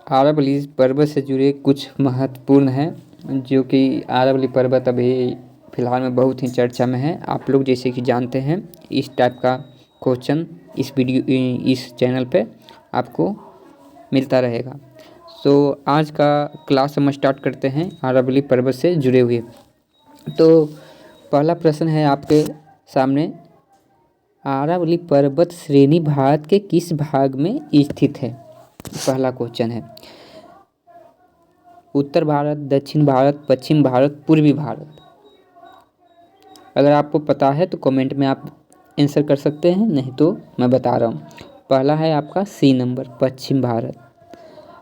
आरावली पर्वत से जुड़े कुछ महत्वपूर्ण हैं, जो कि आरावली पर्वत अभी फ़िलहाल में बहुत ही चर्चा में है। आप लोग जैसे कि जानते हैं, इस टाइप का क्वेश्चन इस चैनल पे आपको मिलता रहेगा। तो आज का क्लास हम स्टार्ट करते हैं आरावली पर्वत से जुड़े हुए। तो पहला प्रश्न है आपके सामने, आरावली पर्वत श्रेणी भारत के किस भाग में स्थित है? पहला क्वेश्चन है। उत्तर भारत, दक्षिण भारत, पश्चिम भारत, पूर्वी भारत। अगर आपको पता है तो कमेंट में आप आंसर कर सकते हैं, नहीं तो मैं बता रहा हूँ। पहला है आपका सी नंबर, पश्चिम भारत।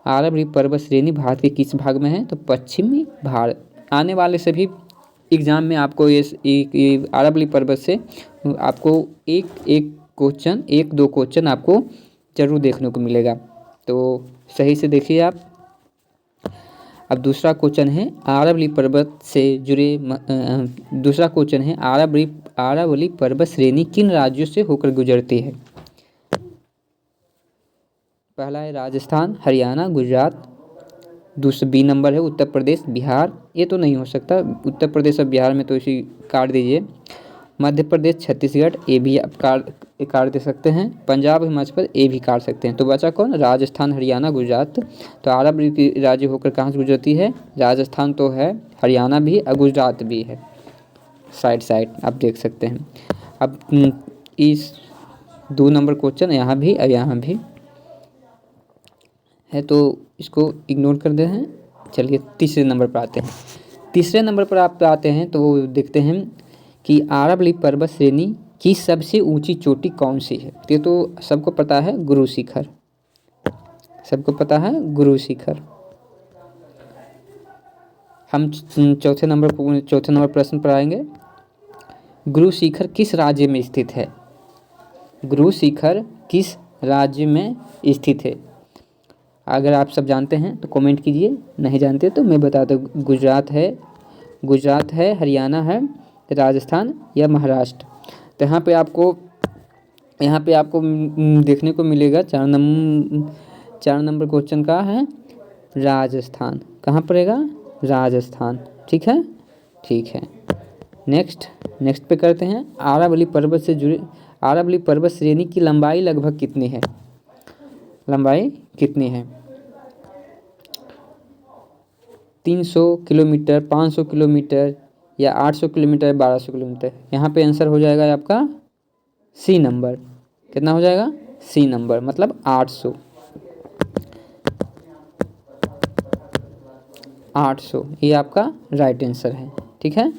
आरावली पर्वत श्रेणी भारत के किस भाग में है? तो पश्चिमी भारत। आने वाले सभी एग्ज़ाम में आपको ये आरावली पर्वत से आपको एक दो क्वेश्चन आपको जरूर देखने को मिलेगा, तो सही से देखिए आप। अब दूसरा क्वेश्चन है, आरावली पर्वत से जुड़े दूसरा क्वेश्चन है, आरावली पर्वत श्रेणी किन राज्यों से होकर गुजरती है? पहला है राजस्थान, हरियाणा, गुजरात। दूसरा बी नंबर है उत्तर प्रदेश, बिहार। ये तो नहीं हो सकता, उत्तर प्रदेश और बिहार में तो इसी काट दीजिए। मध्य प्रदेश, छत्तीसगढ़, ये भी आप काट दे सकते हैं। पंजाब, हिमाचल प्रदेश, ये भी काट सकते हैं। तो बचा कौन? राजस्थान, हरियाणा, गुजरात। तो आरावली राज्य होकर कहाँ से गुजरती है? राजस्थान तो है, हरियाणा भी और गुजरात भी है, साइड आप देख सकते हैं। अब इस 2 नंबर क्वेश्चन यहाँ भी और यहाँ भी है, तो इसको इग्नोर कर दे हैं। चलिए तीसरे नंबर पर आते हैं। तीसरे नंबर पर आप आते हैं तो देखते हैं कि आरावली पर्वत श्रेणी की सबसे ऊंची चोटी कौन सी है? ये तो सबको पता है, गुरु शिखर। सबको पता है गुरु शिखर। हम चौथे नंबर प्रश्न पर आएंगे। गुरु शिखर किस राज्य में स्थित है? गुरु शिखर किस राज्य में स्थित है? अगर आप सब जानते हैं तो कमेंट कीजिए, नहीं जानते तो मैं बताता हूँ। गुजरात है, हरियाणा है, राजस्थान या महाराष्ट्र। तो यहाँ पे आपको देखने को मिलेगा 4 नंबर क्वेश्चन का है राजस्थान। कहाँ पड़ेगा? राजस्थान। ठीक है, ठीक है। नेक्स्ट पे करते हैं। आरावली पर्वत श्रेणी की लंबाई लगभग कितनी है? लंबाई कितनी है? 300 किलोमीटर, 500 किलोमीटर या 800 किलोमीटर, 1200 किलोमीटर। यहाँ पे आंसर हो जाएगा आपका सी नंबर। कितना हो जाएगा? सी नंबर, मतलब 800। ये आपका राइट आंसर है। ठीक है,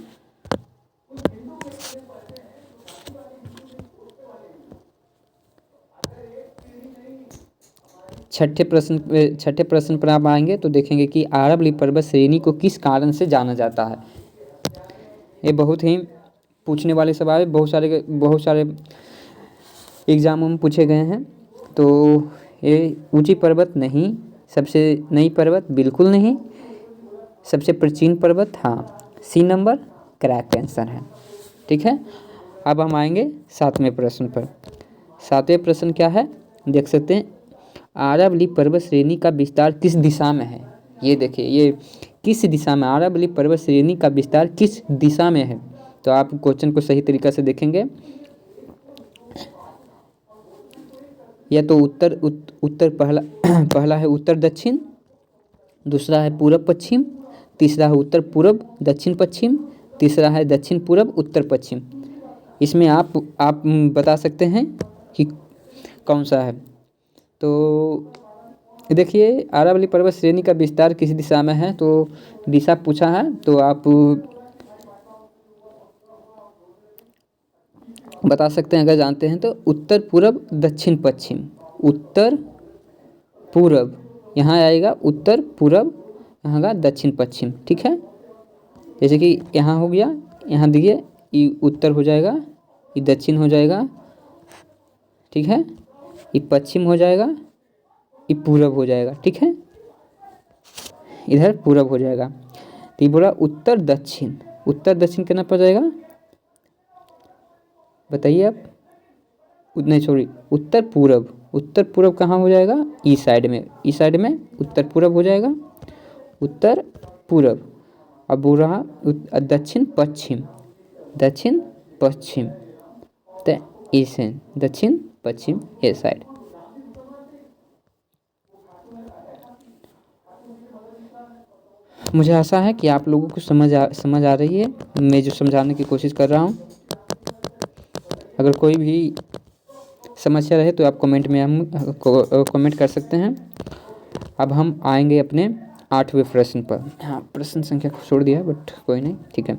छठे प्रश्न पर आप आएंगे तो देखेंगे कि आरावली पर्वत श्रेणी को किस कारण से जाना जाता है। ये बहुत ही पूछने वाले सवाल, बहुत सारे एग्जामों में पूछे गए हैं। तो ये ऊंची पर्वत नहीं, सबसे नई पर्वत बिल्कुल नहीं, सबसे प्राचीन पर्वत, हाँ, सी नंबर करेक्ट आंसर है। ठीक है, अब हम आएंगे 7वें प्रश्न पर। 7वें प्रश्न क्या है देख सकते हैं। आरावली पर्वत श्रेणी का विस्तार किस दिशा में है? ये देखिए, ये किस दिशा में, आरावली पर्वत श्रेणी का विस्तार किस दिशा में है? तो आप क्वेश्चन को सही तरीक़ा से देखेंगे। या तो उत्तर पहला है उत्तर दक्षिण, दूसरा है पूरब पश्चिम, तीसरा है उत्तर पूरब दक्षिण पश्चिम, तीसरा है दक्षिण पूरब उत्तर पश्चिम। इसमें आप बता सकते हैं कि कौन सा है। तो देखिए, आरावली पर्वत श्रेणी का विस्तार किस दिशा में है, तो दिशा पूछा है तो आप बता सकते हैं अगर जानते हैं तो। उत्तर पूरब दक्षिण पश्चिम, उत्तर पूरब यहाँ आएगा, उत्तर पूरब यहाँ का दक्षिण पश्चिम। ठीक है, जैसे कि यहाँ हो गया, यहाँ देखिए, ये उत्तर हो जाएगा, ये दक्षिण हो जाएगा, ठीक है, ये पश्चिम हो जाएगा, ये पूरब हो जाएगा। ठीक है, इधर पूरब हो जाएगा। तो ये बोला उत्तर दक्षिण कितना पड़ जाएगा बताइए आप? नहीं, सॉरी, उत्तर पूरब उत्तर पूर्व कहाँ हो जाएगा? ईस्ट साइड में, ईस्ट साइड में उत्तर पूर्व हो जाएगा, उत्तर पूर्व। अब हो रहा दक्षिण पश्चिम, दक्षिण पश्चिम, तो ईस्ट, दक्षिण पश्चिम ये साइड। मुझे आशा है कि आप लोगों को समझ आ रही है मैं जो समझाने की कोशिश कर रहा हूँ। अगर कोई भी समस्या रहे तो आप कमेंट में हम कमेंट कर सकते हैं। अब हम आएंगे अपने 8वें प्रश्न पर। हाँ, प्रश्न संख्या को छोड़ दिया बट कोई नहीं, ठीक है।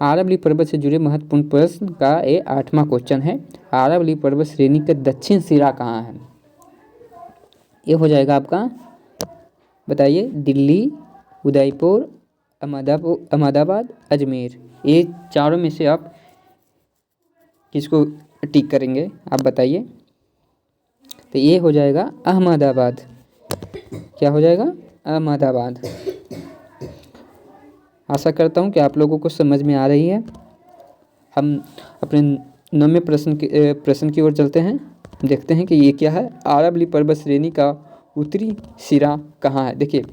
अरावली पर्वत से जुड़े महत्वपूर्ण प्रश्न का ये 8वां क्वेश्चन है। अरावली पर्वत श्रेणी का दक्षिण सिरा कहाँ है? ये हो जाएगा आपका, बताइए, दिल्ली, उदयपुर, अहमदाबाद, अजमेर। ये चारों में से आप किसको टिक करेंगे, आप बताइए। तो ये हो जाएगा अहमदाबाद। क्या हो जाएगा? अहमदाबाद। आशा करता हूँ कि आप लोगों को समझ में आ रही है। हम अपने 9वें प्रश्न की ओर चलते हैं, देखते हैं कि ये क्या है। अरावली पर्वत श्रेणी का उत्तरी सिरा कहाँ है? देखिए,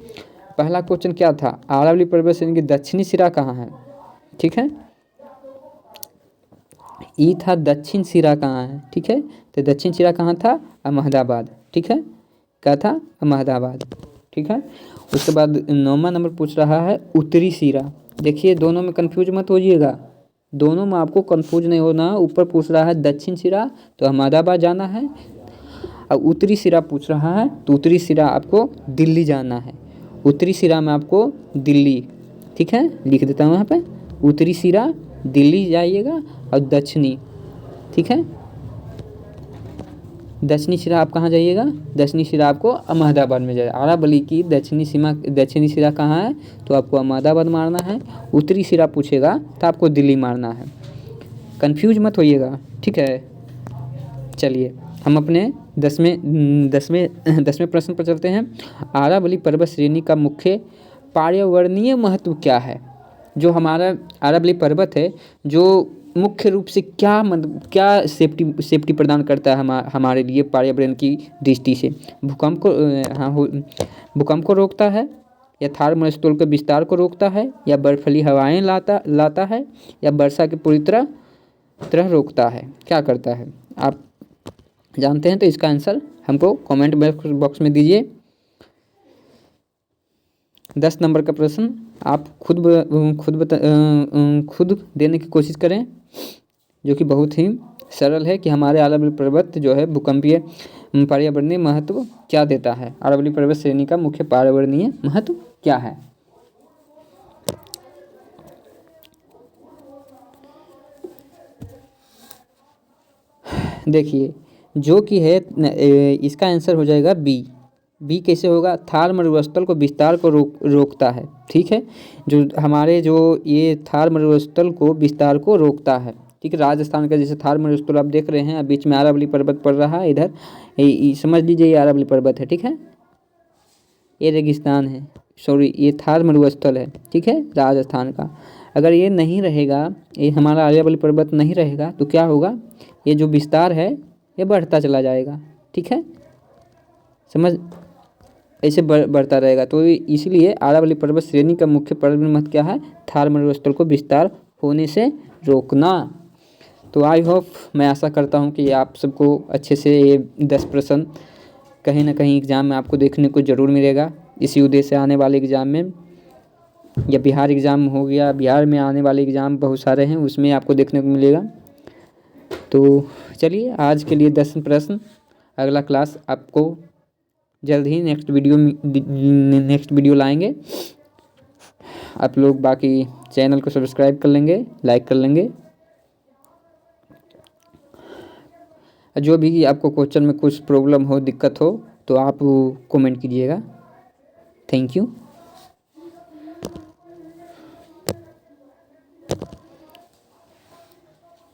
पहला क्वेश्चन क्या था? अरावली पर्वत श्रेणी की दक्षिणी सिरा कहाँ है? ठीक है, ये था दक्षिण सिरा कहाँ है, ठीक है। तो दक्षिण सिरा कहाँ था? अहमदाबाद, ठीक है। क्या था? अहमदाबाद, ठीक है। उसके बाद 9वां नंबर पूछ रहा है उत्तरी सिरा। देखिए, दोनों में कंफ्यूज मत होइएगा, दोनों में आपको कंफ्यूज नहीं होना। ऊपर पूछ रहा है दक्षिण सिरा तो अहमदाबाद जाना है, और उत्तरी सिरा पूछ रहा है तो उत्तरी सिरा आपको दिल्ली जाना है। उत्तरी सिरा में आपको दिल्ली, ठीक है, लिख देता हूँ यहाँ पे, उत्तरी सिरा दिल्ली जाइएगा, और दक्षिणी, ठीक है, दक्षिणी सिरा आप कहाँ जाइएगा? दक्षिणी सिरा आपको अहमदाबाद में जाएगा। अरावली की दक्षिणी सिरा कहाँ है? तो आपको अहमदाबाद मारना है। उत्तरी सिरा पूछेगा तो आपको दिल्ली मारना है। कंफ्यूज मत होइएगा, ठीक है। चलिए हम अपने 10वें प्रश्न पर चलते हैं। अरावली पर्वत श्रेणी का मुख्य पर्यावरणीय महत्व क्या है? जो हमारा अरावली पर्वत है, जो मुख्य रूप से क्या सेफ्टी प्रदान करता है हमारे लिए पर्यावरण की दृष्टि से? भूकंप को रोकता है, या थार मरुस्थल के विस्तार को रोकता है, या बर्फीली हवाएं लाता है, या वर्षा की पूरी तरह रोकता है? क्या करता है आप जानते हैं तो इसका आंसर हमको कमेंट बॉक्स में दीजिए। 10 नंबर का प्रश्न आप खुद देने की कोशिश करें, जो कि बहुत ही सरल है कि हमारे अरावली पर्वत जो है भूकंपीय पर्यावरणीय महत्व क्या देता है? अरावली पर्वत श्रेणी का मुख्य पर्यावरणीय महत्व क्या है? देखिए, जो कि है इसका आंसर हो जाएगा बी कैसे होगा? थार मरुस्थल को विस्तार को रोकता है, ठीक है। जो ये थार मरुस्थल को विस्तार को रोकता है, ठीक है। राजस्थान का जैसे थार मरुस्थल आप देख रहे हैं, बीच में अरावली पर्वत पड़ रहा है, इधर समझ लीजिए ये अरावली पर्वत है, ठीक है। ये रेगिस्तान है, सॉरी ये थार मरुस्थल है, ठीक है, राजस्थान का। अगर ये नहीं रहेगा, ये हमारा अरावली पर्वत नहीं रहेगा तो क्या होगा? ये जो विस्तार है ये बढ़ता चला जाएगा, ठीक है, समझ, ऐसे बढ़ता रहेगा। तो इसलिए अरावली पर्वत श्रेणी का मुख्य पर्यावरणीय महत्व क्या है? थार मरुस्थल को विस्तार होने से रोकना। तो आई होप, मैं आशा करता हूँ कि आप सबको अच्छे से ये 10 प्रश्न कहीं ना कहीं एग्ज़ाम में आपको देखने को ज़रूर मिलेगा। इसी उद्देश्य से आने वाले एग्ज़ाम में, या बिहार एग्ज़ाम हो गया, बिहार में आने वाले एग्ज़ाम बहुत सारे हैं, उसमें आपको देखने को मिलेगा। तो चलिए आज के लिए 10 प्रश्न, अगला क्लास आपको जल्द ही नेक्स्ट वीडियो लाएंगे। आप लोग बाकी चैनल को सब्सक्राइब कर लेंगे, लाइक कर लेंगे। जो भी आपको क्वेश्चन में कुछ प्रॉब्लम हो, दिक्कत हो, तो आप कमेंट कीजिएगा। Thank you.